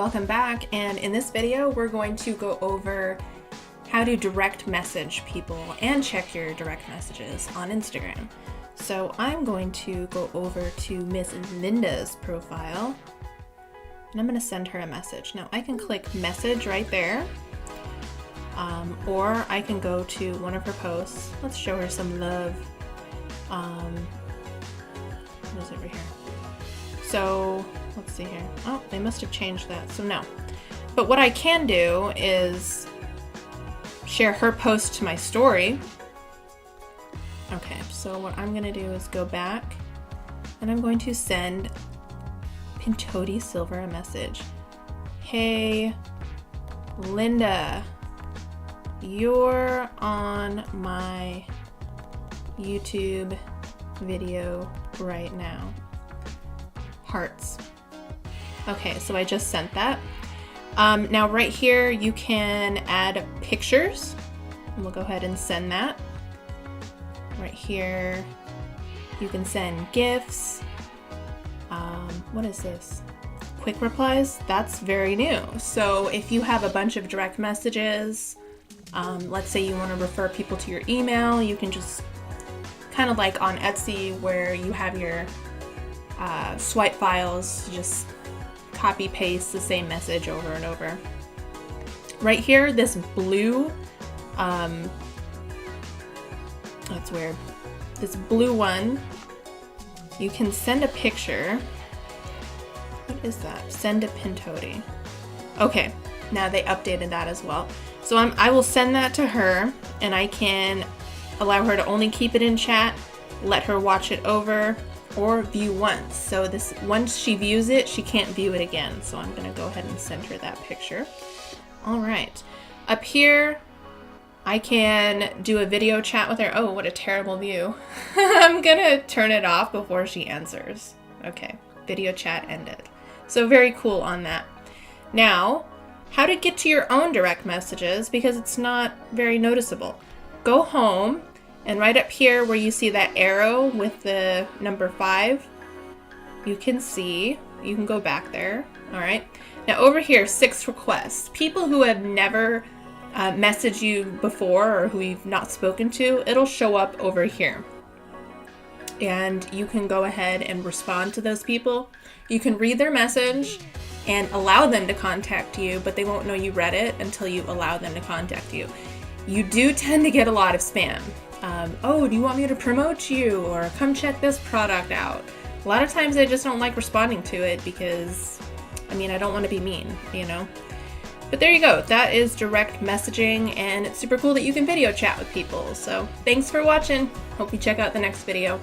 welcome back, and in this video we're going to go over how to direct message people and check your direct messages on Instagram. So I'm going to go over to Miss Linda's profile and I'm going to send her a message. Now I can click message right there, or I can go to one of her posts. Let's show her some love. What is it right here? So let's see here. Oh, they must have changed that. So no. But what I can do is share her post to my story. Okay, so what I'm going to do is go back and I'm going to send Pintodi Silver a message. Hey, Linda, you're on my YouTube video right now. Hearts. Okay, so I just sent that. Now right here you can add pictures, and we'll go ahead and send that. Right here you can send GIFs. What is this? Quick replies. That's very new. So if you have a bunch of direct messages, let's say you want to refer people to your email, you can just kind of like on Etsy where you have your swipe files, just copy paste the same message over and over. Right here, this blue, that's weird. This blue one, you can send a picture. What is that? Send to Pintodi. Okay, now they updated that as well. So I will send that to her, and I can allow her to only keep it in chat, let her watch it over, or view once. So this, once she views it, she can't view it again. So I'm gonna go ahead and send her that picture. All right, up here, I can do a video chat with her. Oh, what a terrible view. I'm gonna turn it off before she answers. Okay, video chat ended. So very cool on that. Now, how to get to your own direct messages, because it's not very noticeable. Go home, and right up here where you see that arrow with the number 5, you can see, you can go back there. All right. Now over here, 6 requests. People who have never messaged you before or who you've not spoken to, it'll show up over here. And you can go ahead and respond to those people. You can read their message and allow them to contact you, but they won't know you read it until you allow them to contact you. You do tend to get a lot of spam. Oh, do you want me to promote you? Or come check this product out. A lot of times I just don't like responding to it because, I mean, I don't want to be mean, you know? But there you go. That is direct messaging, and it's super cool that you can video chat with people. So thanks for watching. Hope you check out the next video.